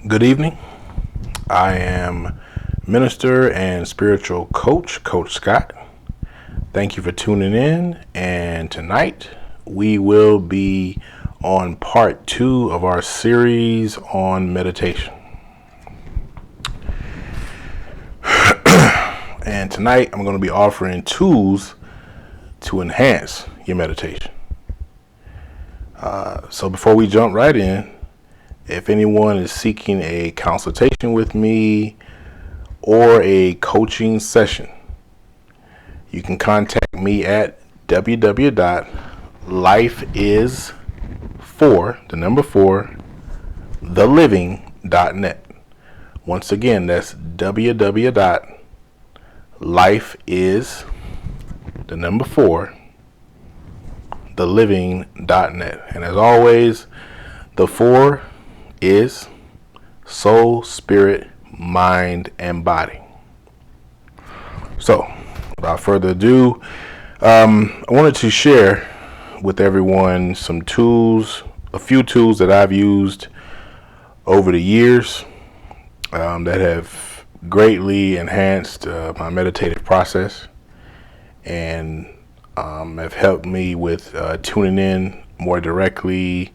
Good evening. I am minister and spiritual coach, Coach Scott. Thank you for tuning in. And tonight we will be on part 2 of our series on meditation. And tonight I'm going to be offering tools to enhance your meditation. So before we jump right in, if anyone is seeking a consultation with me or a coaching session, you can contact me at www.lifeis4theliving.net. Once again, that's www.lifeis4theliving.net. And as always, the 4 is soul, spirit, mind, and body. So, without further ado, I wanted to share with everyone some tools, a few tools that I've used over the years that have greatly enhanced my meditative process and have helped me with tuning in more directly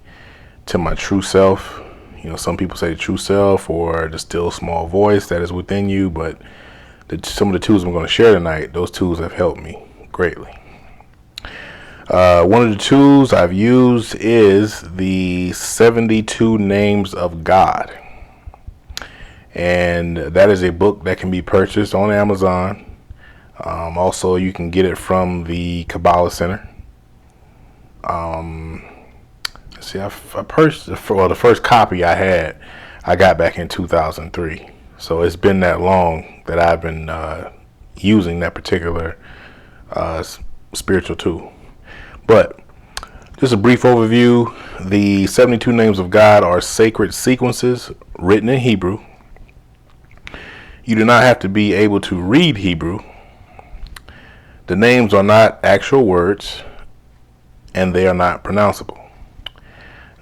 to my true self. You know, some people say the true self or the still small voice that is within you, but some of the tools I'm going to share tonight, those tools have helped me greatly. One of the tools I've used is the 72 Names of God. And that is a book that can be purchased on Amazon. Also, you can get it from the Kabbalah Center. I purchased the first copy I got back in 2003. So it's been that long that I've been using that particular spiritual tool. But just a brief overview. The 72 Names of God are sacred sequences written in Hebrew. You do not have to be able to read Hebrew. The names are not actual words, and they are not pronounceable.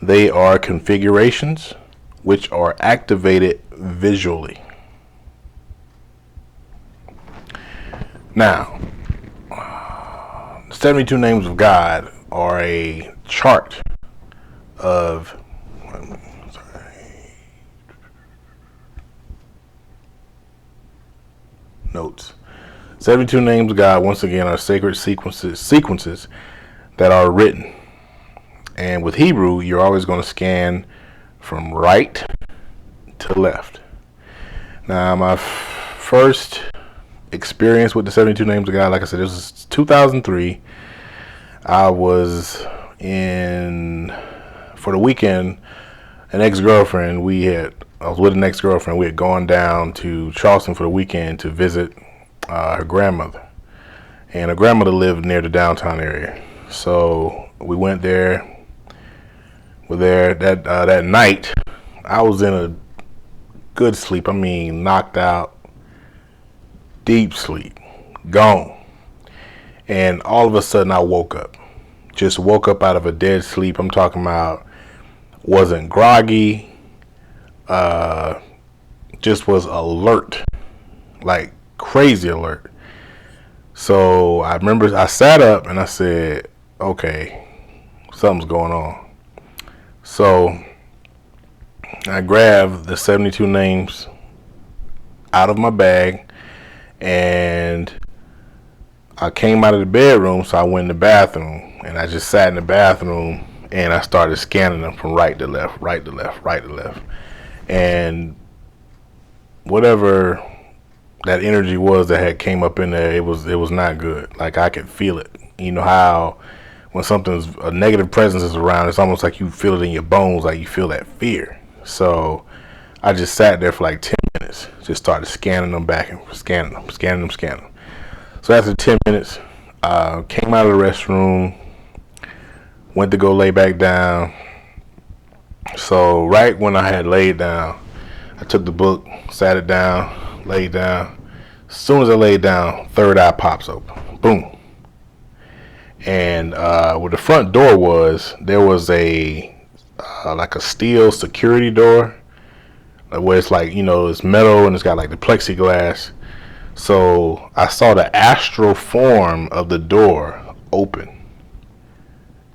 They are configurations which are activated visually. Now, the 72 Names of God are a chart of notes. 72 Names of God, once again, are sacred sequences that are written. And with Hebrew, you're always going to scan from right to left. Now, my first experience with the 72 Names of God, like I said, this was 2003. I was for the weekend, I was with an ex-girlfriend. We had gone down to Charleston for the weekend to visit her grandmother. And her grandmother lived near the downtown area. So we went there. That night. I was in a good sleep. I mean, knocked out, deep sleep, gone. And all of a sudden I woke up. Just woke up out of a dead sleep. I'm talking about wasn't groggy, just was alert, like crazy alert. So I remember I sat up and I said, okay, something's going on. So I grabbed the 72 names out of my bag and I came out of the bedroom, so I went in the bathroom and I just sat in the bathroom and I started scanning them from right to left, right to left, right to left. And whatever that energy was that had came up in there, it was not good. Like I could feel it. You know how when a negative presence is around, it's almost like you feel it in your bones, like you feel that fear. So I just sat there for like 10 minutes, just started scanning them back and scanning them. So after 10 minutes, came out of the restroom, went to go lay back down. So right when I had laid down, I took the book, sat it down, laid down. As soon as I laid down, third eye pops open. Boom. And where the front door was, there was like a steel security door where it's like, it's metal and it's got like the plexiglass. So I saw the astral form of the door open,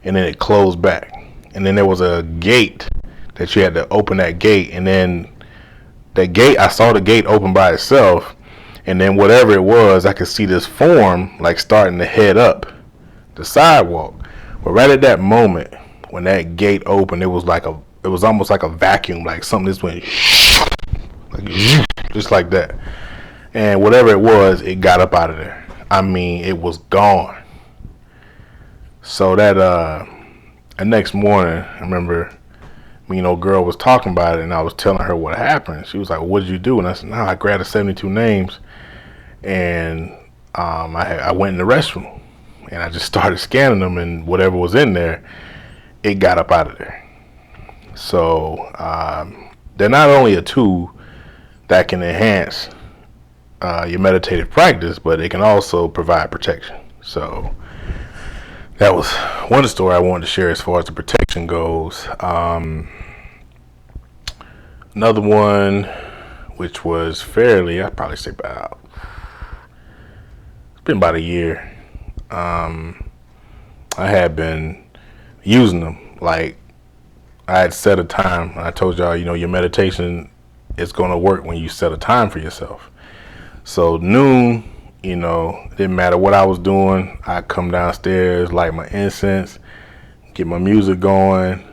and then it closed back, and then there was a gate that you had to open that gate, and then that gate, I saw the gate open by itself, and then whatever it was, I could see this form like starting to head up the sidewalk. But right at that moment, when that gate opened, it was almost like a vacuum, like something just went like just like that. And whatever it was, it got up out of there. I mean, it was gone. So that the next morning, I remember girl was talking about it, and I was telling her what happened. She was like, well, what did you do? And I said, no, I grabbed the 72 names, and I went in the restroom, and I just started scanning them, and whatever was in there, it got up out of there. So they're not only a tool that can enhance your meditative practice, but it can also provide protection. So that was one story I wanted to share as far as the protection goes. Another one, which was I'd probably say it's been about a year. I had been using them. Like, I had set a time. I told y'all, your meditation is going to work when you set a time for yourself. So noon, it didn't matter what I was doing. I'd come downstairs, light my incense, get my music going,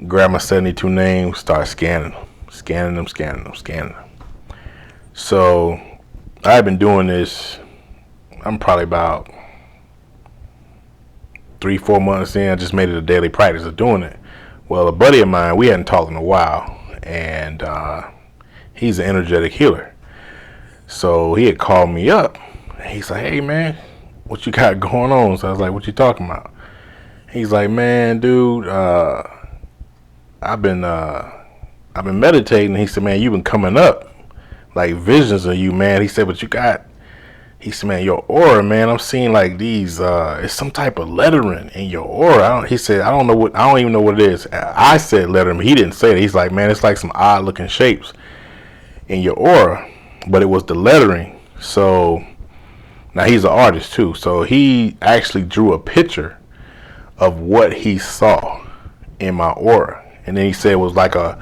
grab my 72 names, start scanning them. So I've been doing this, I'm probably about 3-4 months in. I just made it a daily practice of doing it. Well, a buddy of mine, we hadn't talked in a while, and he's an energetic healer. So he had called me up. He's like, hey man, what you got going on? So I was like, what you talking about? He's like, man, dude, I've been meditating. He said, man, you've been coming up like visions of you, man. He said, he said, man, your aura, man, I'm seeing like these, it's some type of lettering in your aura. He said, I don't even know what it is. I said lettering. He didn't say it. He's like, man, it's like some odd looking shapes in your aura, but it was the lettering. So now he's an artist too. So he actually drew a picture of what he saw in my aura. And then he said it was like a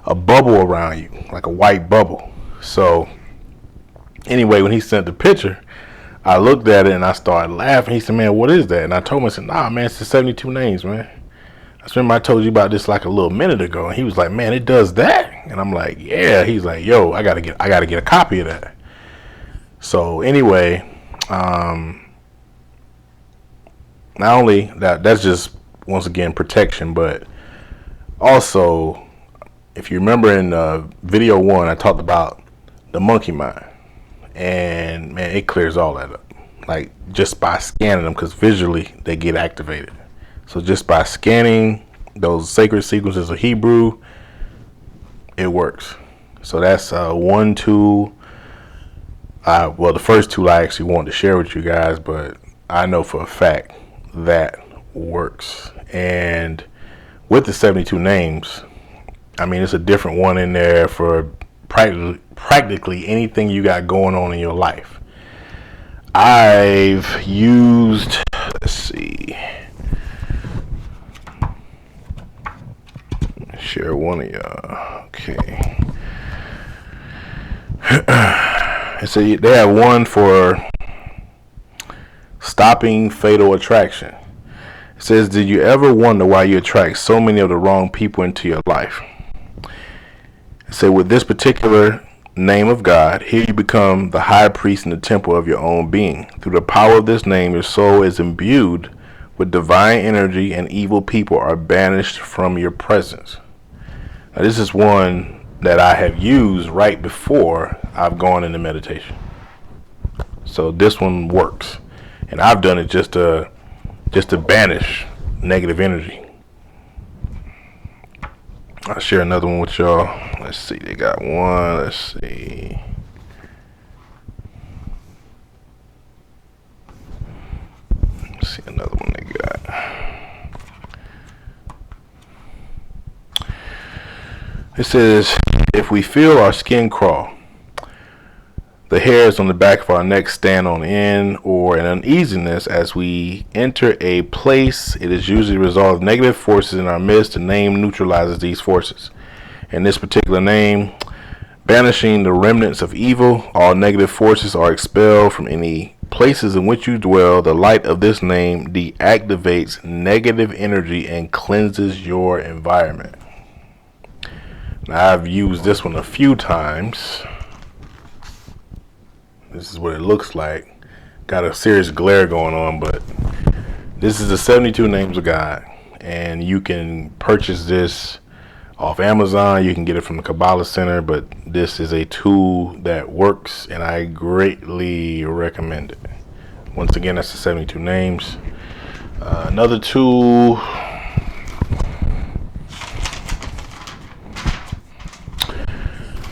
bubble around you, like a white bubble. So anyway, when he sent the picture, I looked at it and I started laughing. He said, man, what is that? And I told him, I said, nah, man, it's the 72 names, man. I remember I told you about this like a little minute ago. And he was like, man, it does that? And I'm like, yeah. He's like, yo, I gotta get a copy of that. So anyway, not only that's just, once again, protection, but also, if you remember in video 1, I talked about the monkey mind. And man, it clears all that up, like just by scanning them, because visually they get activated. So just by scanning those sacred sequences of Hebrew, it works. So that's one tool. Well, the first tool I actually wanted to share with you guys, but I know for a fact that works. And with the 72 names, I mean, it's a different one in there for practically anything you got going on in your life. I've used, let's see, share one of y'all. Okay. And so they have one for stopping fatal attraction. It says, did you ever wonder why you attract so many of the wrong people into your life? It said, with this particular name of God, here you become the high priest in the temple of your own being. Through the power of this name, your soul is imbued with divine energy, and evil people are banished from your presence. Now, this is one that I have used right before I've gone into meditation. So this one works, and I've done it just to banish negative energy. I'll share another one with y'all. Let's see, they got one. Let's see. Let's see another one they got. It says, if we feel our skin crawl, the hairs on the back of our neck stand on end, or an uneasiness as we enter a place, it is usually a result of negative forces in our midst. The name neutralizes these forces. In this particular name, banishing the remnants of evil, all negative forces are expelled from any places in which you dwell. The light of this name deactivates negative energy and cleanses your environment. Now, I've used this one a few times. This is what it looks like. Got a serious glare going on, but this is the 72 Names of God, and you can purchase this off Amazon. You can get it from the Kabbalah Center, but this is a tool that works, and I greatly recommend it. Once again, that's the 72 Names. Another tool.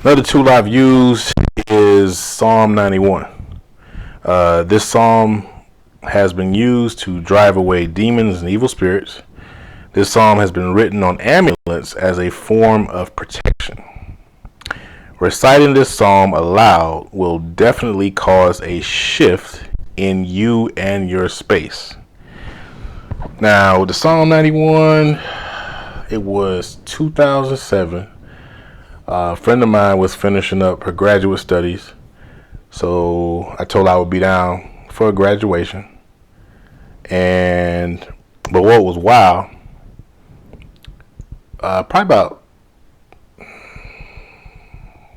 Another tool I've used is Psalm 91. This psalm has been used to drive away demons and evil spirits. This psalm has been written on amulets as a form of protection. Reciting this psalm aloud will definitely cause a shift in you and your space. Now, with the Psalm 91, it was 2007. A friend of mine was finishing up her graduate studies, so I told her I would be down for a graduation. But what was wild, probably about,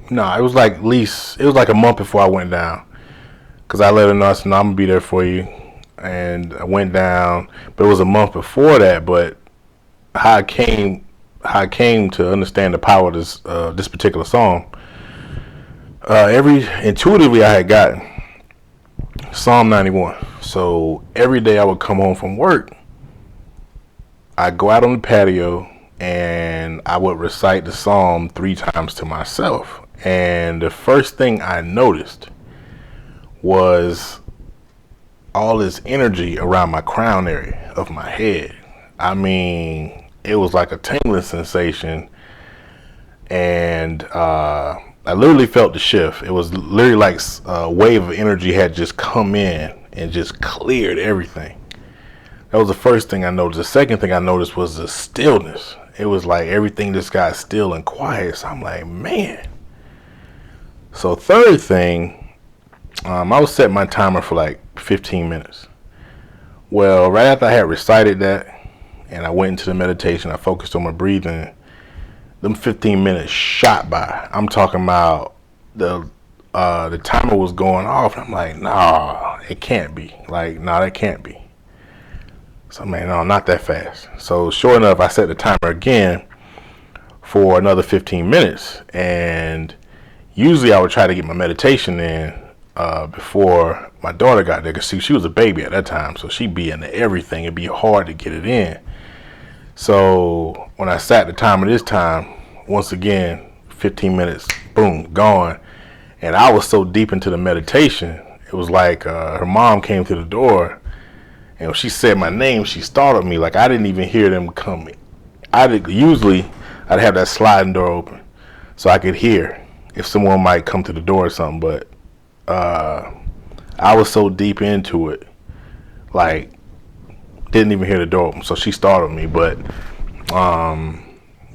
it was like a month before I went down, because I let her know, I said, no, I'm gonna be there for you, and I went down. But it was a month before that. But how I came to understand the power of this particular song, intuitively I had gotten Psalm 91. So every day I would come home from work, I'd go out on the patio and I would recite the psalm 3 times to myself. And the first thing I noticed was all this energy around my crown area of my head. I mean, it was like a tingling sensation, and I literally felt the shift. It was literally like a wave of energy had just come in and just cleared everything. That was the first thing I noticed. The second thing I noticed was the stillness. It was like everything just got still and quiet. So I'm like, man. So third thing, I was setting my timer for like 15 minutes. Well, right after I had recited that, and I went into the meditation, I focused on my breathing, them 15 minutes shot by. I'm talking about the timer was going off. And I'm like, nah, it can't be. Like, nah, that can't be. So, man, no, not that fast. So, sure enough, I set the timer again for another 15 minutes. And usually I would try to get my meditation in before my daughter got there. Because, see, she was a baby at that time. So, she'd be into everything. It'd be hard to get it in. So when I sat the timer this time, once again, 15 minutes, boom, gone. And I was so deep into the meditation, it was like her mom came to the door, and when she said my name, she startled me. Like I didn't even hear them coming. Usually I'd have that sliding door open so I could hear if someone might come to the door or something. But I was so deep into it, like, didn't even hear the door open, so she startled me. But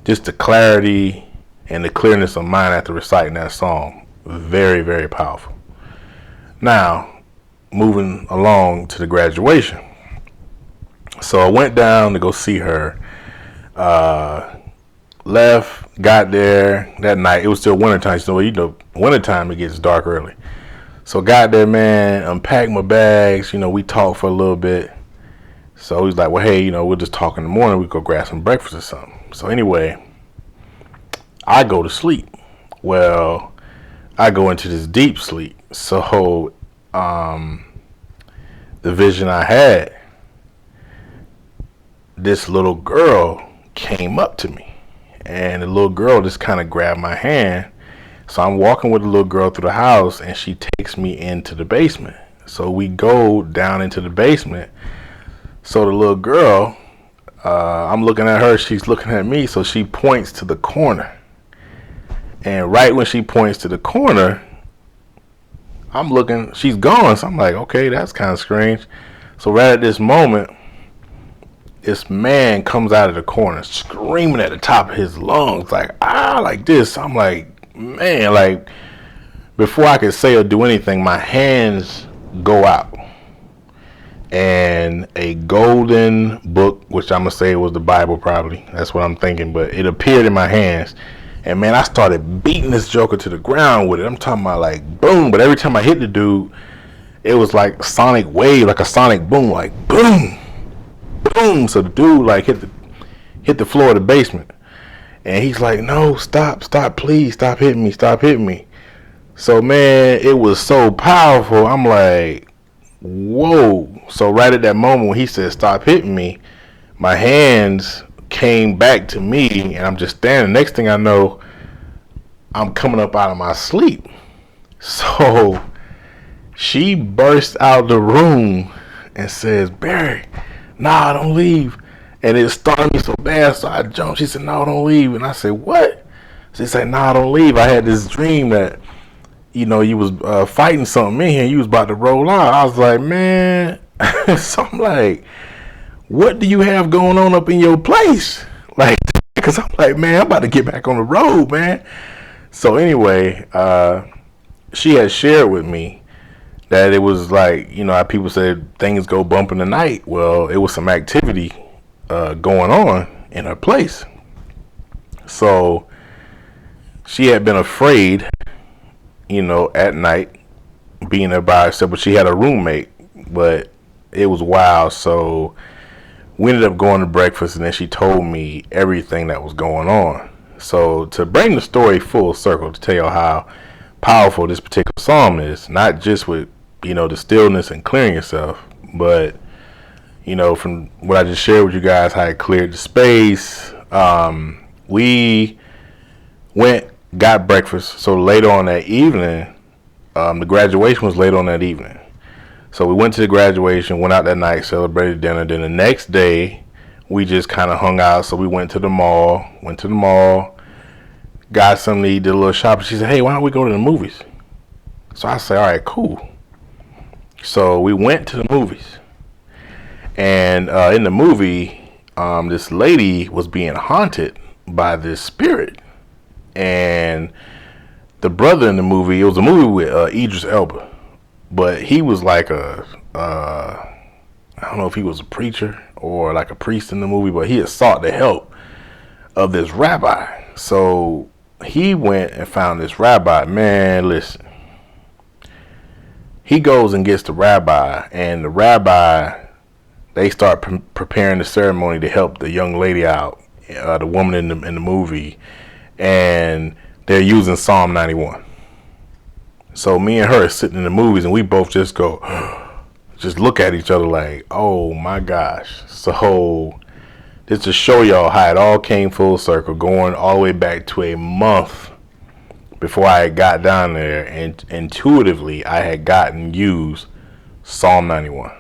just the clarity and the clearness of mind after reciting that song, very, very powerful. Now, moving along to the graduation. So I went down to go see her, left, got there that night. It was still wintertime, so wintertime it gets dark early. So got there, man, unpacked my bags, we talked for a little bit. So he's like, well, hey, we'll just talk in the morning. We go grab some breakfast or something. So anyway, I go to sleep. Well, I go into this deep sleep. So the vision I had, this little girl came up to me. And the little girl just kind of grabbed my hand. So I'm walking with the little girl through the house, and she takes me into the basement. So we go down into the basement. So the little girl, I'm looking at her, she's looking at me, so she points to the corner. And right when she points to the corner, I'm looking, she's gone. So I'm like, okay, that's kind of strange. So right at this moment, this man comes out of the corner screaming at the top of his lungs, like, ah, like this. I'm like, man, like, before I could say or do anything, my hands go out. And a golden book, which I'm going to say was the Bible probably. That's what I'm thinking. But it appeared in my hands. And, man, I started beating this joker to the ground with it. I'm talking about, like, boom. But every time I hit the dude, it was like sonic wave, like a sonic boom, like, boom, boom. So the dude, like, hit the floor of the basement. And he's like, no, stop, please, stop hitting me. So, man, it was so powerful. I'm like, whoa. So right at that moment when he said stop hitting me, my hands came back to me, and I'm just standing. Next thing I know, I'm coming up out of my sleep. So she burst out the room and says, Barry, nah, don't leave. And it started me so bad, so I jumped. She said, no, don't leave. And I said, what? She said, nah, don't leave. I had this dream that, you know, you was fighting something in here, and you was about to roll out. I was like, man. So I'm like, what do you have going on up in your place? Like, because I'm like, man, I'm about to get back on the road, man. So anyway, she had shared with me that it was like, you know, how people said things go bump in the night. Well, it was some activity going on in her place. So she had been afraid, you know, at night being there by herself, but she had a roommate, but it was wild. So we ended up going to breakfast, and then she told me everything that was going on. So to bring the story full circle, to tell you how powerful this particular psalm is, not just with, you know, the stillness and clearing yourself, but, you know, from what I just shared with you guys, how it cleared the space. We went, got breakfast. So later on that evening, the graduation was later on that evening. So we went to the graduation, went out that night, celebrated dinner. Then the next day, we just kind of hung out. So we went to the mall, got something to eat, did a little shopping. She said, hey, why don't we go to the movies? So I said, all right, cool. So we went to the movies. And in the movie, this lady was being haunted by this spirit. And the brother in the movie, it was a movie with Idris Elba. But he was like I don't know if he was a preacher or like a priest in the movie, but he had sought the help of this rabbi. So he went and found this rabbi. Man, listen. He goes and gets the rabbi, and the rabbi, they start preparing the ceremony to help the young lady out, the woman in the movie, and they're using Psalm 91. So me and her are sitting in the movies, and we both just go, just look at each other like, oh my gosh. So just to show y'all how it all came full circle, going all the way back to a month before I had got down there, and intuitively I had gotten used Psalm 91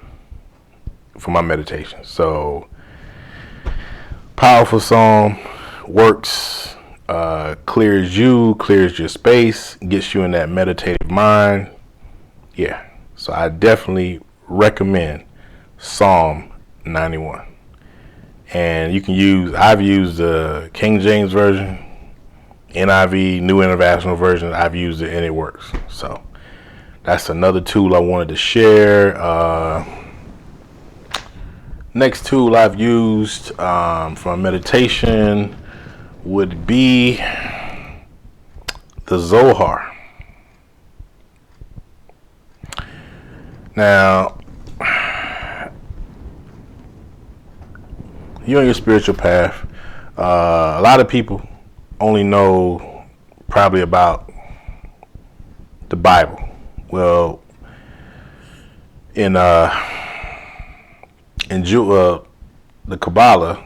for my meditation. So powerful psalm, works, clears your space, gets you in that meditative mind. Yeah, so I definitely recommend Psalm 91. And you can I've used the King James Version, NIV, New International Version. I've used it and it works. So that's another tool I wanted to share. Next tool I've used for meditation would be the Zohar. Now, you're on your spiritual path. A lot of people only know probably about the Bible. Well, in the Kabbalah,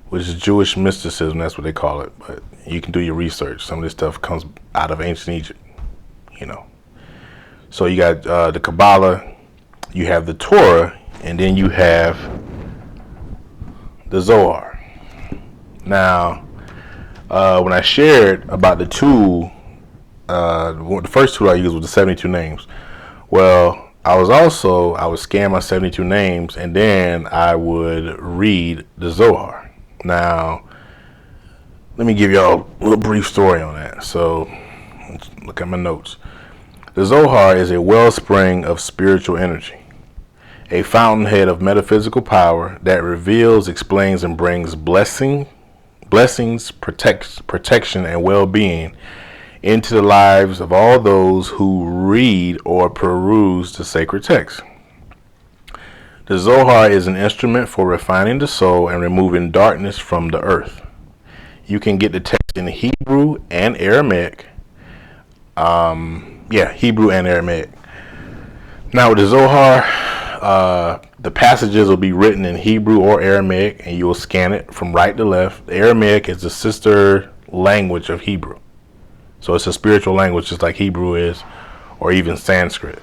which is Jewish mysticism, that's what they call it. But you can do your research. Some of this stuff comes out of ancient Egypt, you know. So you got the Kabbalah, you have the Torah, and then you have the Zohar. Now, when I shared about the tool The first two I used was the 72 names. Well, I would scan my 72 names, and then I would read the Zohar. Now, let me give y'all a little brief story on that. So, let's look at my notes. The Zohar is a wellspring of spiritual energy, a fountainhead of metaphysical power that reveals, explains, and brings blessings, protection, and well-being into the lives of all those who read or peruse the sacred text. The Zohar is an instrument for refining the soul and removing darkness from the earth. You can get the text in Hebrew and Aramaic. Hebrew and Aramaic. Now with the Zohar, the passages will be written in Hebrew or Aramaic, and you will scan it from right to left. Aramaic is the sister language of Hebrew. So it's a spiritual language just like Hebrew is, or even Sanskrit.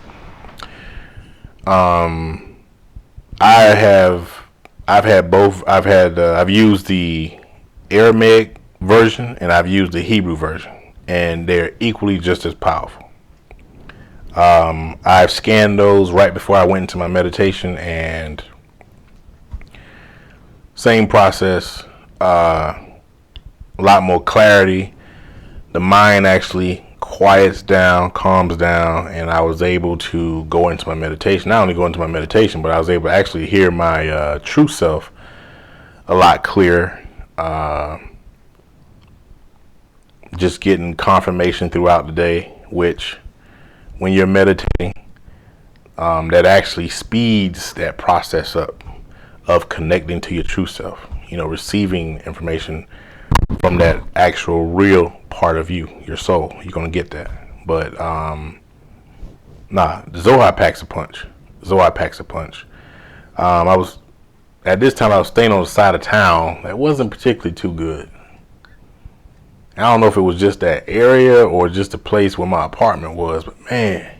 I've used the Aramaic version and I've used the Hebrew version, and they're equally just as powerful. I've scanned those right before I went into my meditation, and same process, a lot more clarity. The mind actually quiets down, calms down, and I was able to go into my meditation. Not only go into my meditation, but I was able to actually hear my true self a lot clearer. Just getting confirmation throughout the day, which when you're meditating, that actually speeds that process up of connecting to your true self, receiving information from that actual real part of you, your soul. You're going to get that. But the Zohar packs a punch. At this time I was staying on the side of town that wasn't particularly too good. I don't know if it was just that area or just the place where my apartment was, but man,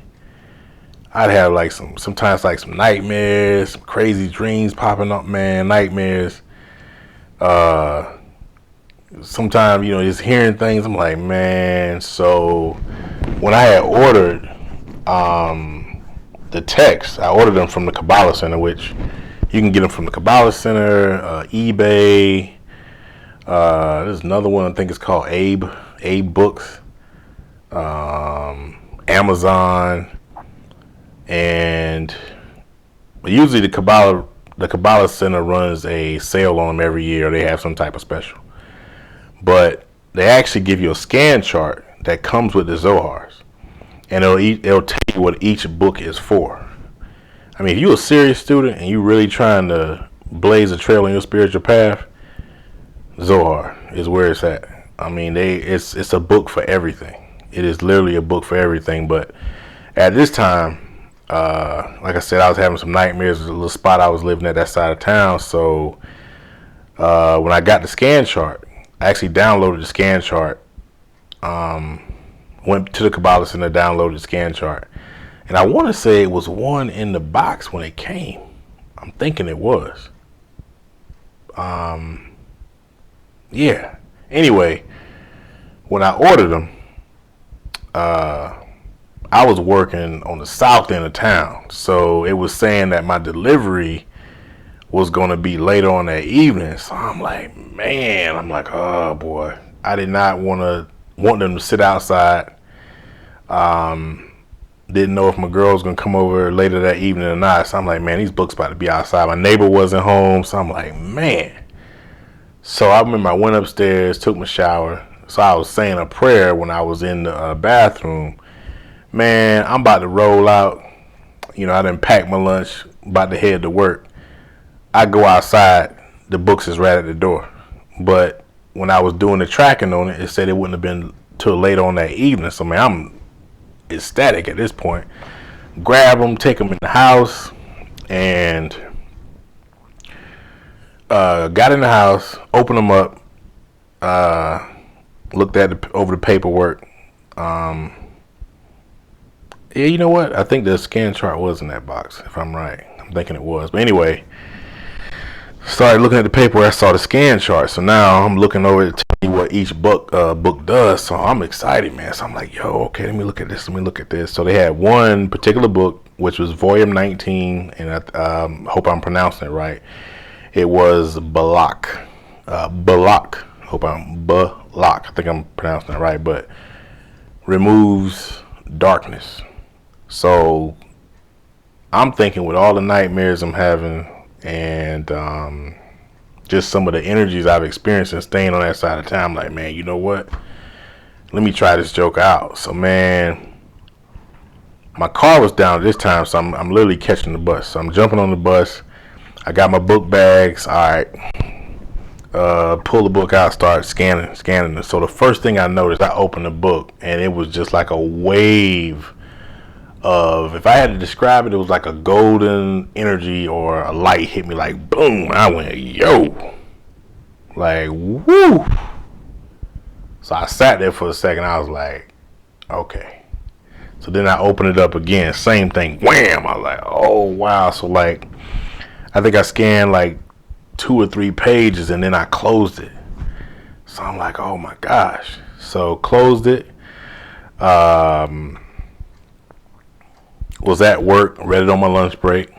I'd have like sometimes like some nightmares, some crazy dreams popping up, man, nightmares. Sometimes, just hearing things, I'm like, man. So when I had ordered the text, I ordered them from the Kabbalah Center, which you can get them from the Kabbalah Center, eBay. There's another one, I think it's called Abe Books, Amazon, and usually the Kabbalah Center runs a sale on them every year. They have some type of special, but they actually give you a scan chart that comes with the Zohars, and it'll tell you what each book is for. I mean, if you're a serious student and you're really trying to blaze a trail on your spiritual path, Zohar is where it's at. I mean, it's a book for everything. It is literally a book for everything. But at this time, like I said, I was having some nightmares. There's a little spot I was living at that side of town. So when I got the scan chart, I actually downloaded the scan chart. Went to the Kabbalah Center, downloaded the scan chart, and I want to say it was one in the box when it came. I'm thinking it was. Yeah. Anyway, when I ordered them, I was working on the south end of town, so it was saying that my delivery was going to be later on that evening. So I'm like, oh boy, I did not want them to sit outside. Didn't know if my girl was going to come over later that evening or not. So I'm like, man, these books about to be outside. My neighbor wasn't home, so I'm like, man. So I remember I went upstairs, took my shower. So I was saying a prayer when I was in the bathroom. Man, I'm about to roll out. I done packed my lunch, about to head to work. I go outside, the books is right at the door. But when I was doing the tracking on it, it said it wouldn't have been till later on that evening. So man, I'm ecstatic at this point. Grab them, take them in the house, and got in the house, opened them up, looked over the paperwork. Yeah, you know what? I think the scan chart was in that box, if I'm right. I'm thinking it was. But anyway, Started looking at the paper. I saw the scan chart. So now I'm looking over to tell me what each book does. So I'm excited, man. So I'm like, yo, okay, let me look at this. Let me look at this. So they had one particular book, which was Volume 19, and I hope I'm pronouncing it right. It was Balak. Balak. Hope I'm Balak. I think I'm pronouncing it right, but removes darkness. So I'm thinking with all the nightmares I'm having and just some of the energies I've experienced and staying on that side of town, I'm like, man, you know what? Let me try this joke out. So, man, my car was down this time, so I'm literally catching the bus. So I'm jumping on the bus. I got my book bags. All right. Pull the book out, start scanning it. So the first thing I noticed, I opened the book, and it was just like a wave of, if I had to describe it, it was like a golden energy or a light hit me like boom. I went, yo, like, woo. So I sat there for a second. I was like, okay. So then I opened it up again, same thing, wham. I was like, oh wow. So like, I think I scanned like 2 or 3 pages and then I closed it. So I'm like, oh my gosh. So closed it. Was at work, read it on my lunch break.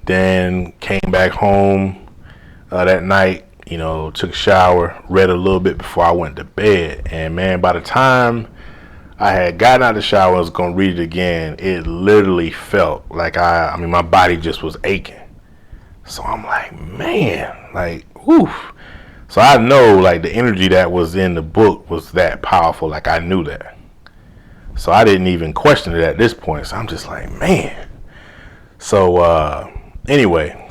Then came back home that night, you know, took a shower, read a little bit before I went to bed. And man, by the time I had gotten out of the shower and was going to read it again, it literally felt like I mean, my body just was aching. So I'm like, man, like, woof. So I know, like, the energy that was in the book was that powerful. Like, I knew that. So I didn't even question it at this point. So I'm just like, man. So, anyway,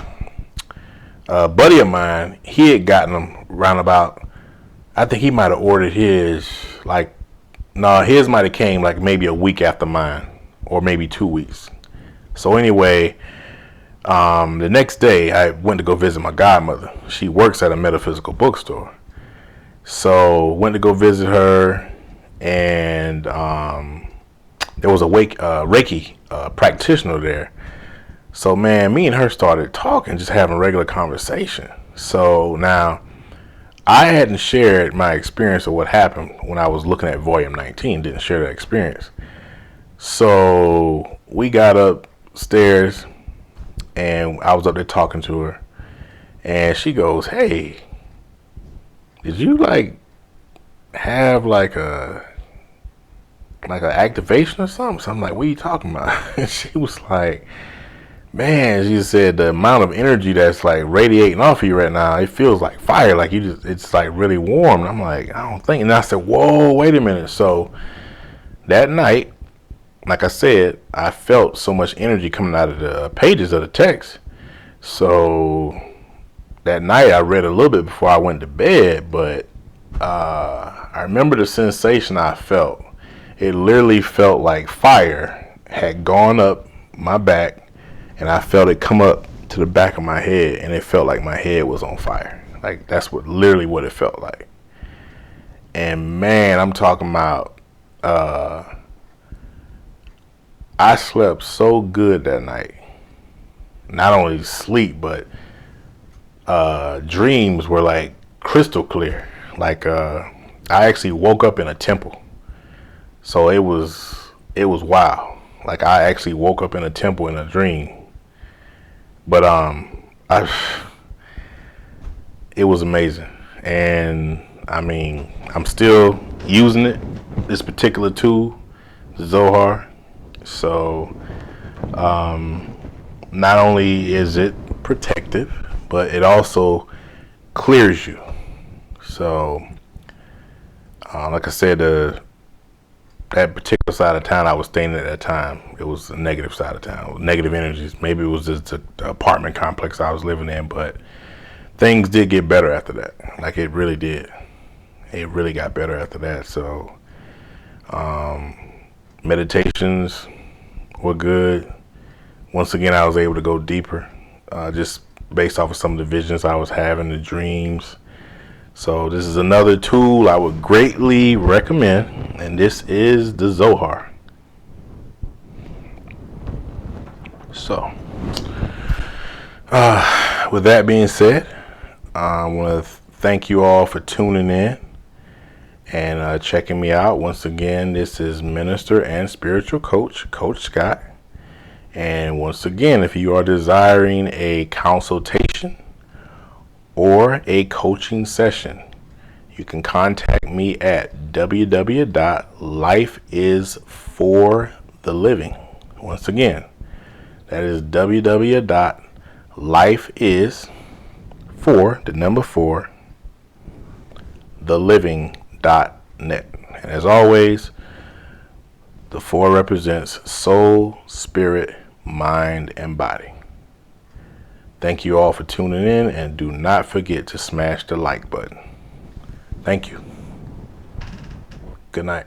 a buddy of mine, he had gotten them round about, I think he might have ordered his, like, no, his might have came, like, maybe a week after mine. Or maybe 2 weeks. So anyway, the next day I went to go visit my godmother. She works at a metaphysical bookstore. So went to go visit her, and there was a Reiki practitioner there. So man, me and her started talking, just having regular conversation. So now I hadn't shared my experience of what happened when I was looking at Volume 19. Didn't share that experience. So we got upstairs, and I was up there talking to her, and she goes, hey, did you like have like a activation or something? So I'm like, what are you talking about? And she was like, man, she said the amount of energy that's like radiating off of you right now, it feels like fire, like it's like really warm. And I'm like, I don't think. And I said, whoa, wait a minute. So that night, like I said, I felt so much energy coming out of the pages of the text. So that night I read a little bit before I went to bed, but I remember the sensation I felt. It literally felt like fire had gone up my back, and I felt it come up to the back of my head, and it felt like my head was on fire. Like, that's literally what it felt like. And man, I'm talking about, I slept so good that night. Not only sleep, but dreams were like crystal clear. Like I actually woke up in a temple. So it was wild. Like I actually woke up in a temple in a dream. But it was amazing. And I mean, I'm still using it, this particular tool, the Zohar. So not only is it protective, but it also clears you. So like I said, that particular side of town I was staying at that time, it was a negative side of town, negative energies. Maybe it was just the apartment complex I was living in, but things did get better after that. Like it really did. It really got better after that. So meditations were good. Once again, I was able to go deeper, just based off of some of the visions I was having, the dreams. So this is another tool I would greatly recommend, and this is the Zohar. So with that being said, I want to thank you all for tuning in and checking me out. Once again, this is Minister and Spiritual Coach, Coach Scott. And once again, if you are desiring a consultation or a coaching session, you can contact me at www.lifeisfortheliving. Once again, that is www.lifeis4theliving.net. And as always, the 4 represents soul, spirit, mind, and body. Thank you all for tuning in, and do not forget to smash the like button. Thank you. Good night.